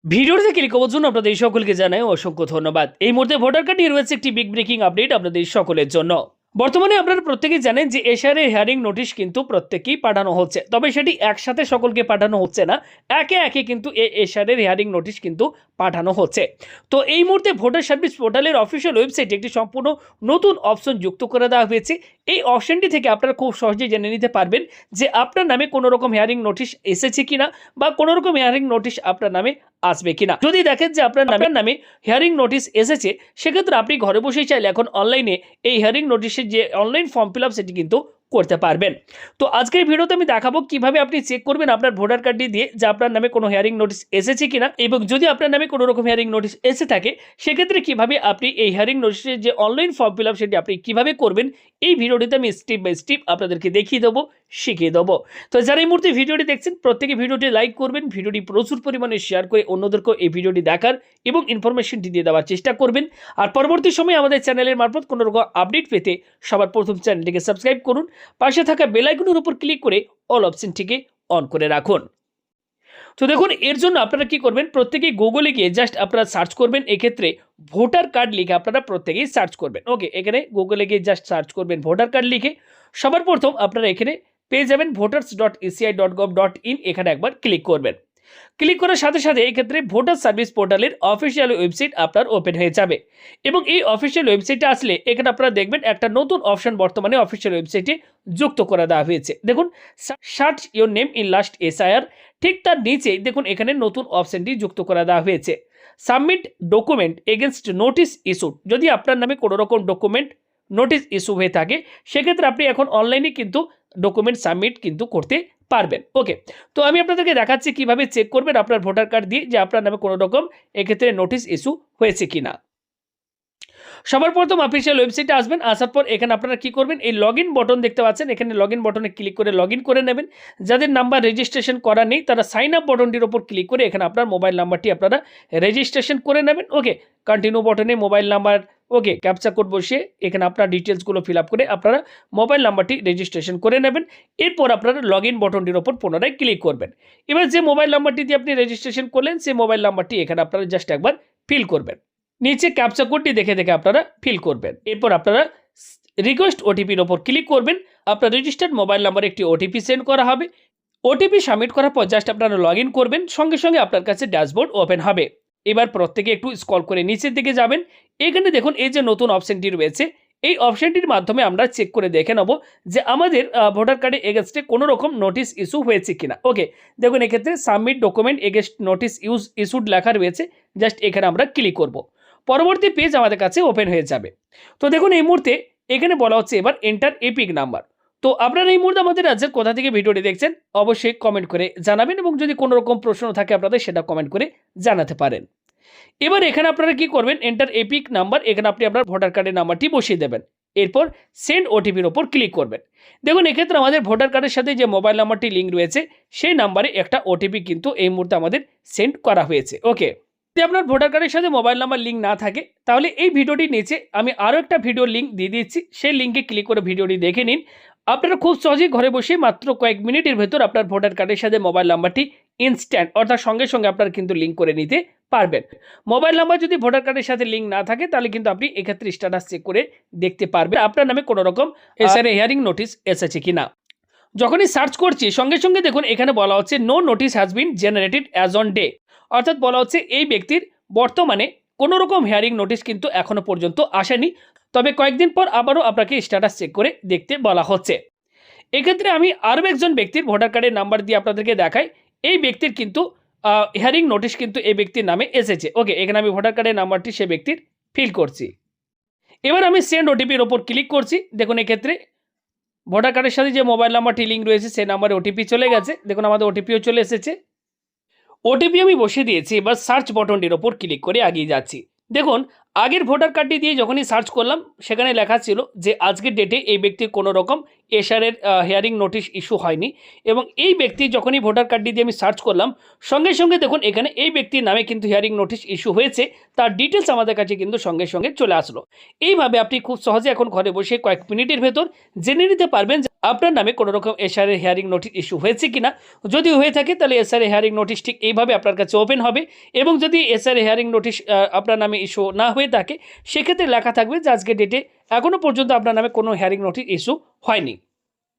ভিডিওতে ক্লিক করার জন্য আপনাদের সকলকে জানাই অসংখ্য ধন্যবাদ। এই মুহূর্তে ভোটার কার্ড নিয়ে রয়েছে একটি বিগ ব্রেকিং আপডেট আপনাদের সকলের জন্য। বর্তমানে আপনারা প্রত্যেকেই জানেন যে এসআরের হিয়ারিং নোটিশ কিন্তু প্রত্যেকেই পাঠানো হচ্ছে, তবে সেটি একসাথে সকলকে পাঠানো হচ্ছে না, একে একে কিন্তু এই এসআরের হিয়ারিং নোটিশ কিন্তু পাঠানো হচ্ছে। তো এই মুহূর্তে ভোটার সার্ভিস পোর্টালের অফিসিয়াল ওয়েবসাইটে একটি সম্পূর্ণ নতুন অপশন যুক্ত করে দেওয়া হয়েছে। এই অপশনটি থেকে আপনারা খুব সহজেই জেনে নিতে পারবেন যে আপনার নামে কোনো রকম হিয়ারিং নোটিশ এসেছে কিনা বা কোনো রকম হিয়ারিং নোটিশ আপনার নামে আসবে কিনা। যদি দেখেন যে আপনার নামে হিয়ারিং নোটিশ এসেছে, সেক্ষেত্রে আপনি ঘরে বসেই চাইলে এখন অনলাইনে এই হিয়ারিং নোটিশের যে অনলাইন ফর্ম ফিল আপ সেটি কিন্তু করতে পারবেন। তো আজকের ভিডিওতে আমি দেখাবো কিভাবে আপনি চেক করবেন আপনার ভোটার কার্ডটি দিয়ে যে আপনার নামে কোনো হিয়ারিং নোটিশ এসেছে কিনা, এবং যদি আপনার নামে কোনো রকম হিয়ারিং নোটিশ এসে থাকে সেক্ষেত্রে কিভাবে আপনি এই হিয়ারিং নোটিশের যে অনলাইন ফর্ম ফিল আপ সেটি আপনি কিভাবে করবেন, এই ভিডিওটিতে আমি স্টেপ বাই স্টেপ আপনাদেরকে দেখিয়ে দেবো, শিখিয়ে দেবো। তো যারা এই মুহূর্তে ভিডিওটি দেখছেন প্রত্যেকে ভিডিওটি লাইক করবেন, ভিডিওটি প্রচুর পরিমাণে শেয়ার করে অন্যদেরকেও এই ভিডিওটি দেখার এবং ইনফরমেশনটি দিয়ে দেওয়ার চেষ্টা করবেন। আর পরবর্তী সময়ে আমাদের চ্যানেলের মারফত কোনো রকম আপডেট পেতে সবার প্রথম চ্যানেলটিকে সাবস্ক্রাইব করুন, পাশে থাকা বেল আইকনের উপর ক্লিক করে অল অপশনটিকে অন করে রাখুন। তো দেখুন, এর জন্য আপনারা কি করবেন, প্রত্যেকেই গুগলে গিয়ে জাস্ট আপনারা সার্চ করবেন, এক্ষেত্রে ভোটার কার্ড লিখে আপনারা প্রত্যেকেই সার্চ করবেন। ওকে, এখানে গুগলে গিয়ে জাস্ট সার্চ করবেন ভোটার কার্ড লিখে। সবার প্রথম আপনারা এখানে পেয়ে যাবেন voters.eci.gov.in, এখানে একবার ক্লিক করবেন। ক্লিক করার সাথে সাথে এক্ষেত্রে ভোটার সার্ভিস পোর্টালের অফিসিয়াল ওয়েবসাইট আপনার ওপেন হয়ে যাবে, এবং এই অফিসিয়াল ওয়েবসাইটে আসলে এখানে আপনারা দেখবেন একটা নতুন অপশন বর্তমানে অফিসিয়াল ওয়েবসাইটে যুক্ত করে দেওয়া হয়েছে। দেখুন, search your name in last SIR, ঠিক তার নিচে দেখুন এখানে নতুন অপশনটি যুক্ত করে দেওয়া হয়েছে submit document against notice issued. যদি আপনার নামে কোনো রকম ডকুমেন্ট নোটিস ইস্যু হয়ে থাকে সেক্ষেত্রে আপনি এখন অনলাইনে কিন্তু ডকুমেন্ট সাবমিট কিন্তু করতে পারবেন। ওকে, তো আমি আপনাদেরকে দেখাচ্ছি কিভাবে চেক করবেন আপনার ভোটার কার্ড দিয়ে যে আপনার নামে কোনো রকম এক্ষেত্রে নোটিশ ইস্যু হয়েছে কিনা। সবার প্রথম অফিসিয়াল ওয়েবসাইটে আসবেন, আসার পর এখানে আপনারা কি করবেন, এই লগ ইন বটন দেখতে পাচ্ছেন, এখানে লগ ইন বটনে ক্লিক করে লগ ইন করে নেবেন। যাদের নাম্বার রেজিস্ট্রেশন করা নেই তারা সাইন আপ বটনটির ওপর ক্লিক করে এখানে আপনার মোবাইল নাম্বারটি আপনারা রেজিস্ট্রেশন করে নেবেন। ওকে, কন্টিনিউ বটনে মোবাইল নাম্বার, ওকে, ক্যাপচা কোড বসিয়ে এখানে আপনার ডিটেলসগুলো ফিল আপ করে আপনারা মোবাইল নাম্বারটি রেজিস্ট্রেশন করে নেবেন। এরপর আপনারা লগ ইন বটনটির ওপর পুনরায় ক্লিক করবেন। এবার যে মোবাইল নাম্বারটি দিয়ে আপনি রেজিস্ট্রেশন করলেন সেই মোবাইল নাম্বারটি এখানে আপনারা জাস্ট একবার ফিল করবেন, নিচে ক্যাপচা কোডটি দেখে দেখে আপনারা ফিল করবেন। এরপর আপনারা রিকোয়েস্ট ওটিপির ওপর ক্লিক করবেন, আপনার রেজিস্টার্ড মোবাইল নাম্বারে একটি ওটিপি সেন্ড করা হবে। ওটিপি সাবমিট করার পর জাস্ট আপনারা লগ ইন করবেন, সঙ্গে সঙ্গে আপনার কাছে ড্যাশবোর্ড ওপেন হবে। এবার প্রত্যেকে একটু স্ক্রল করে নিচের দিকে যাবেন, এখানে দেখুন এই যে নতুন অপশনটি রয়েছে, এই অপশনটির মাধ্যমে আমরা চেক করে দেখে নেব যে আমাদের ভোটার কার্ডে এগেনস্টে কোনো রকম নোটিশ ইস্যু হয়েছে কিনা। ওকে, দেখুন এক্ষেত্রে submit document against notice issued লেখা রয়েছে, জাস্ট এখানে আমরা ক্লিক করব। পরবর্তী পেজ আমাদের কাছে ওপেন হয়ে যাবে। তো দেখুন এই মুহূর্তে এখানে বলা হচ্ছে এবার এন্টার এপিক নাম্বার। তো আপনারা এই মুহূর্তে আমাদের রাজ্যের কোথা থেকে ভিডিওটি দেখছেন অবশ্যই কমেন্ট করে জানাবেন, এবং যদি কোনো রকম প্রশ্ন থাকে আপনাদের সেটা কমেন্ট করে জানাতে পারেন। এবার এখানে আপনারা কি করবেন, এন্টার এপিক নাম্বার, এখানে আপনি আপনার ভোটার কার্ডের নাম্বারটি বসিয়ে দেবেন। এরপর সেন্ড ওটিপির ওপর ক্লিক করবেন। দেখুন এক্ষেত্রে আমাদের ভোটার কার্ডের সাথে যে মোবাইল নাম্বারটি লিঙ্ক রয়েছে সেই নাম্বারে একটা ওটিপি কিন্তু এই মুহূর্তে আমাদের সেন্ড করা হয়েছে। ওকে, যদি আপনার ভোটার কার্ডের সাথে মোবাইল নাম্বার লিঙ্ক না থাকে তাহলে এই ভিডিওটির নিচে আমি আরও একটা ভিডিও লিঙ্ক দিয়ে দিচ্ছি, সেই লিঙ্কে ক্লিক করে ভিডিওটি দেখে নিন। আপনারা খুব সহজেই ঘরে বসে মাত্র কয়েক মিনিটের ভেতর আপনার ভোটার কার্ডের সাথে মোবাইল নাম্বারটি ইনস্ট্যান্ট অর্থাৎ সঙ্গে সঙ্গে আপনারা কিন্তু লিঙ্ক করে নিতে পারবেন। মোবাইল নাম্বার যদি ভোটার কার্ডের সাথে লিঙ্ক না থাকে তাহলে কিন্তু আপনি এক্ষেত্রে স্ট্যাটাস চেক করে দেখতে পারবেন আপনার নামে কোনো রকম এসআর হিয়ারিং নোটিশ এসেছে কিনা। যখনই সার্চ করছি সঙ্গে সঙ্গে দেখুন এখানে বলা হচ্ছে no notice has been generated as on day, অর্থাৎ বলা হচ্ছে এই ব্যক্তির বর্তমানে কোনো রকম হিয়ারিং নোটিশ কিন্তু এখনো পর্যন্ত আসেনি, তবে কয়েকদিন পর আবারও আপনাকে স্ট্যাটাস চেক করে দেখতে বলা হচ্ছে। এক্ষেত্রে আমি আরও একজন ব্যক্তির ভোটার কার্ডের নাম্বার দিয়ে আপনাদেরকে দেখাই, এই ব্যক্তির কিন্তু হিয়ারিং নোটিশ কিন্তু এই ব্যক্তির নামে এসেছে। ওকে, এখানে আমি ভোটার কার্ডের নাম্বারটি সে ব্যক্তির ফিল করছি। এবার আমি সেন্ড ওটিপির ওপর ক্লিক করছি। দেখুন এক্ষেত্রে ভোটার কার্ডের সাথে যে মোবাইল নাম্বারটি লিঙ্ক রয়েছে সেই নাম্বারে ওটিপি চলে গেছে। দেখুন আমাদের ওটিপিও চলে এসেছে, ওটিপি আমি বসিয়ে দিয়েছি। এবার সার্চ বটনটির ওপর ক্লিক করে এগিয়ে যাচ্ছি। দেখুন আগের ভোটার কার্ডটি দিয়ে যখনই সার্চ করলাম সেখানে লেখা ছিল যে আজকের ডেটে এই ব্যক্তির কোনো রকম এসআরের হিয়ারিং নোটিশ ইস্যু হয়নি, এবং এই ব্যক্তি যখনই ভোটার কার্ডটি দিয়ে আমি সার্চ করলাম সঙ্গে সঙ্গে দেখুন এখানে এই ব্যক্তির নামে কিন্তু হিয়ারিং নোটিশ ইস্যু হয়েছে, তার ডিটেলস আমাদের কাছে কিন্তু সঙ্গে সঙ্গে চলে আসলো। এইভাবে আপনি খুব সহজে এখন ঘরে বসে কয়েক মিনিটের ভেতর জেনে নিতে পারবেন যে আপনার নামে কোনো রকম এসআরের হিয়ারিং নোটিশ ইস্যু হয়েছে কিনা। যদি হয়ে থাকে তাহলে এসআরের হিয়ারিং নোটিশ ঠিক এইভাবে আপনার কাছে ওপেন হবে, এবং যদি এসআরের হিয়ারিং নোটিশ আপনার নামে ইস্যু না হয়ে থাকে সেক্ষেত্রে লেখা থাকবে যে আজকের ডেটে এখনও পর্যন্ত আপনার নামে কোনো হিয়ারিং নোটিশ ইস্যু হয়নি।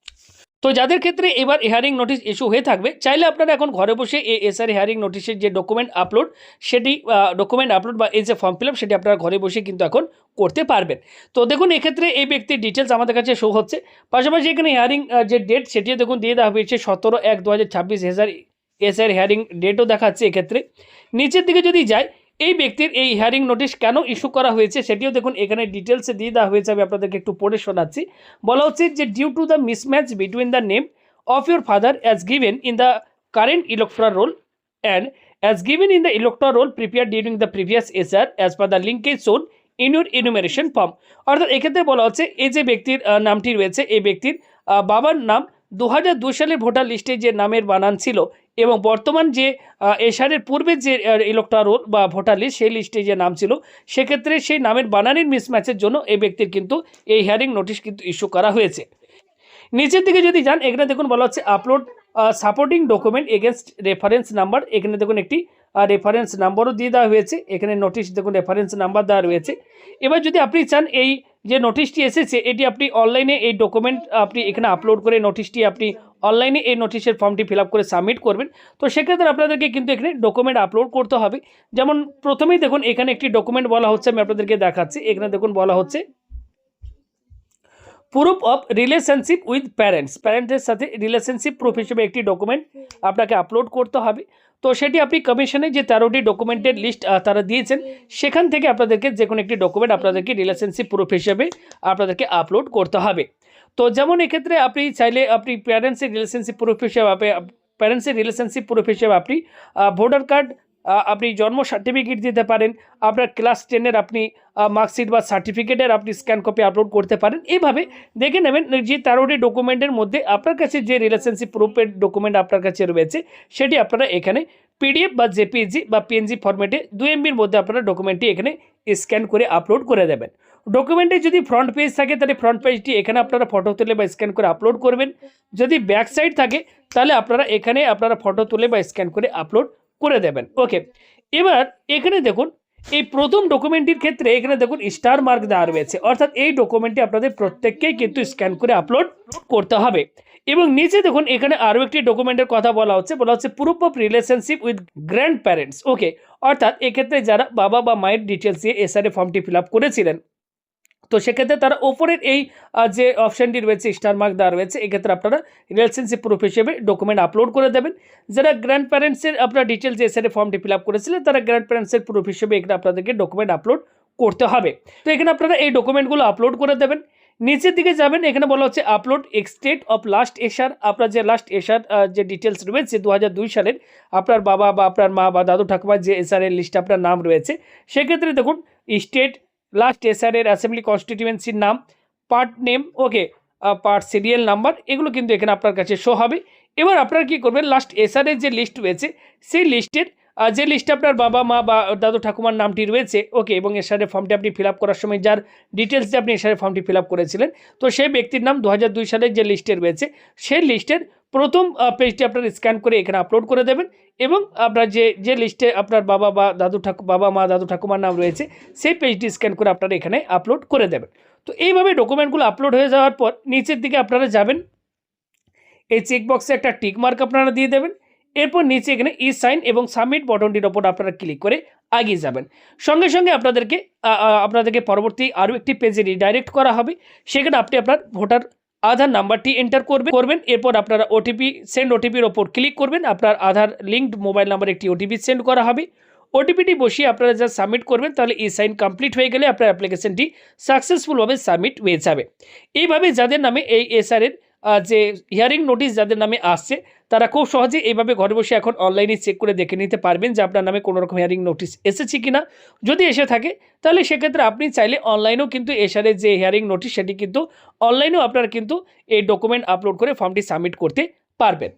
তো যাদের ক্ষেত্রে এবার হিয়ারিং নোটিশ ইস্যু হয়ে থাকবে, চাইলে আপনারা এখন ঘরে বসে এই এসআর হিয়ারিং নোটিশের যে ডকুমেন্ট আপলোড সেটি ডকুমেন্ট আপলোড বা এই যে ফর্ম ফিল আপ সেটি আপনারা ঘরে বসে কিন্তু এখন করতে পারবেন। তো দেখুন এক্ষেত্রে এই ব্যক্তির ডিটেলস আমাদের কাছে শো হচ্ছে, পাশাপাশি এখানে হিয়ারিং যে ডেট সেটিও দেখুন দিয়ে দেওয়া হয়েছে 17/1/2026 এসআর হিয়ারিং ডেটও দেখাচ্ছে। এক্ষেত্রে নিচের দিকে যদি যায় এই ব্যক্তির এই হিয়ারিং নোটিশ কেন ইস্যু করা হয়েছে সেটিও দেখুন এখানে ডিটেলসে দিয়ে দেওয়া হয়েছে। আমি আপনাদেরকে একটু পড়ে শোনাচ্ছি। বলা হচ্ছে যে due to the mismatch between the name of your father as given in the current electoral roll and as given in the electoral roll prepare during the previous SR as per the linkage shown in your enumeration form. অর্থাৎ এক্ষেত্রে বলা হচ্ছে এই যে ব্যক্তির নামটি রয়েছে এই ব্যক্তির বাবার নাম 2002 সালের ভোটার লিস্টে যে নামের বানান ছিল এবং বর্তমান যে এসআরের পূর্বে যে ইলেকট্রাল রোল বা ভোটার লিস্ট সেই লিস্টে যে নাম ছিল সেক্ষেত্রে সেই নামের বানানের মিসম্যাচের জন্য এই ব্যক্তির কিন্তু এই হিয়ারিং নোটিশ কিন্তু ইস্যু করা হয়েছে। নিচের দিকে যদি যান এখানে দেখুন বলা হচ্ছে upload supporting document against reference number. এখানে দেখুন একটি রেফারেন্স নাম্বারও দিয়ে দেওয়া হয়েছে। এখানে নোটিশ দেখুন রেফারেন্স নাম্বার দেওয়া রয়েছে। এবার যদি আপনি চান এই যে নোটিশটি এসেছে এটি আপনি অনলাইনে এই ডকুমেন্ট আপনি এখানে আপলোড করে নোটিশটি আপনি অনলাইনে এই নোটিশের ফর্মটি ফিল আপ করে সাবমিট করবেন। তো সেক্ষেত্রে আপনাদেরকে কিন্তু এখানে ডকুমেন্ট আপলোড করতে হবে। যেমন প্রথমেই দেখুন এখানে একটি ডকুমেন্ট বলা হচ্ছে, আমি আপনাদেরকে দেখাচ্ছি। এখানে দেখুন বলা হচ্ছে proof of relationship with parents, প্যারেন্টসের সাথে রিলেশনশিপ প্রুফ হিসেবে একটি ডকুমেন্ট আপনাকে আপলোড করতে হবে। তো সেটি আপনি কমিশনে যে 13টি ডকুমেন্টের লিস্ট তারা দিয়েছেন সেখান থেকে আপনাদেরকে যে কোনো একটি ডকুমেন্ট আপনাদেরকে রিলেশনশিপ প্রুফ হিসেবে আপনাদেরকে আপলোড করতে হবে। তো যেমন এক্ষেত্রে আপনি চাইলে আপনি প্যারেন্টসের রিলেশনশিপ প্রুফ হিসেবে আপনি ভোটার কার্ড, আপনি জন্ম সার্টিফিকেট দিতে পারেন, আপনার ক্লাস 10-এর আপনি মার্কশিট বা সার্টিফিকেটের আপনি স্ক্যান কপি আপলোড করতে পারেন। এইভাবে দেখে নেবেন যে 13টি ডকুমেন্টের মধ্যে আপনার কাছে যে রিলেশনশিপ প্রুফের ডকুমেন্ট আপনার কাছে রয়েছে সেটি আপনারা এখানে পিডিএফ বা জেপিজি বা পিএনজি ফরম্যাটে 2 MBর মধ্যে আপনারা ডকুমেন্টটি এখানে স্ক্যান করে আপলোড করে দেবেন। ডকুমেন্টে যদি ফ্রন্ট পেজ থাকে তাহলে ফ্রন্ট পেজটি এখানে আপনারা ফটো তুলে বা স্ক্যান করে আপলোড করবেন। যদি ব্যাক সাইড থাকে তাহলে আপনারা এখানে আপনারা ফটো তুলে বা স্ক্যান করে আপলোড করে দেবেন। ওকে, এবার এখানে দেখুন এই প্রথম ডকুমেন্টটির ক্ষেত্রে এখানে দেখুন স্টার মার্ক দেওয়া রয়েছে, অর্থাৎ এই ডকুমেন্টটি আপনাদের প্রত্যেককেই কিন্তু স্ক্যান করে আপলোড করতে হবে। এবং নিচে দেখুন এখানে আরও একটি ডকুমেন্টের কথা বলা হচ্ছে proof of relationship with grandparents. Okay, অর্থাৎ এক্ষেত্রে যারা বাবা বা মায়ের ডিটেলস দিয়ে এসআরএ ফর্মটি ফিল আপ করেছিলেন তো সেক্ষেত্রে তারা ওপরের এই যে অপশানটি রয়েছে স্টার মার্ক দেওয়া রয়েছে এক্ষেত্রে আপনারা রিলেশনশিপ প্রুফ হিসেবে ডকুমেন্ট আপলোড করে দেবেন। যারা গ্র্যান্ড প্যারেন্টসের আপনার ডিটেলস এসআরএ ফর্মটি ফিল আপ করেছিলেন তারা গ্র্যান্ড প্যারেন্টসের প্রুফ হিসেবে এখানে আপনাদেরকে ডকুমেন্ট আপলোড করতে হবে। তো এখানে আপনারা এই ডকুমেন্টগুলো আপলোড করে দেবেন। নিচের দিকে যাবেন, এখানে বলা হচ্ছে আপলোড এক্সটেট অফ লাস্ট এসআর। আপনার যে লাস্ট এসআর যে ডিটেলস রয়েছে 2002 সালের আপনার বাবা বা আপনার মা বা দাদু ঠাকুমার যে এসআরের লিস্টে আপনার নাম রয়েছে সেক্ষেত্রে দেখুন স্টেট, লাস্ট এসআরের অ্যাসেম্বলি কনস্টিটিউয়েন্সির নাম, পার্ট নেম, ওকে, পার্ট সিরিয়াল নাম্বার, এগুলো কিন্তু এখানে আপনার কাছে শো হবে। এবার আপনারা কী করবেন, লাস্ট এসআরের যে লিস্ট রয়েছে সেই লিস্টের যে লিস্টে আপনার বাবা মা বা দাদু ঠাকুমার নামটি রয়েছে, ওকে, এবং এসআরের ফর্মটি আপনি ফিল আপ করার সময় যার ডিটেলস দিয়ে আপনি এসআরের ফর্মটি ফিল আপ করেছিলেন তো সেই ব্যক্তির নাম 2002 সালের যে লিস্টে রয়েছে সেই লিস্টের প্রথম পেজটি আপনারা স্ক্যান করে এখানে আপলোড করে দেবেন। এবং আপনার যে লিস্টে আপনার বাবা মা দাদু ঠাকুমার নাম রয়েছে সেই পেজটি স্ক্যান করে আপনারা এখানে আপলোড করে দেবেন। তো এইভাবে ডকুমেন্টগুলো আপলোড হয়ে যাওয়ার পর নিচের দিকে আপনারা যাবেন, এই চেকবক্সে একটা টিক মার্ক আপনারা দিয়ে দেবেন। এরপর নিচে এখানে ই সাইন এবং সাবমিট বাটনটির ওপর আপনারা ক্লিক করে এগিয়ে যাবেন। সঙ্গে সঙ্গে আপনাদেরকে পরবর্তী আরও একটি পেজে রিডাইরেক্ট করা হবে। সেখানে আপনি আপনার ভোটার আধার নাম্বারটি এন্টার করবেন। এরপর আপনারা সেন্ড ওটিপির ওপর ক্লিক করবেন। আপনার আধার লিঙ্কড মোবাইল নাম্বারে একটি ওটিপি সেন্ড করা হবে। ওটিপিটি বসিয়ে আপনারা যা সাবমিট করবেন তাহলে ই সাইন কমপ্লিট হয়ে গেলে আপনার অ্যাপ্লিকেশনটি সাকসেসফুলভাবে সাবমিট হয়ে যাবে। এইভাবে যাদের নামে এই এসআরের যে হিয়ারিং নোটিশ যাদের নামে আসছে তারা খুব সহজে এইভাবে ঘরে বসে এখন অনলাইনে চেক করে দেখে নিতে পারবেন যে আপনার নামে কোনো রকম হিয়ারিং নোটিশ এসেছে কিনা। যদি এসে থাকে তাহলে সেক্ষেত্রে আপনি চাইলে অনলাইনেও কিন্তু এসআরের যে হিয়ারিং নোটিশ সেটি কিন্তু অনলাইনেও আপনারা কিন্তু এই ডকুমেন্ট আপলোড করে ফর্মটি সাবমিট করতে পারবেন।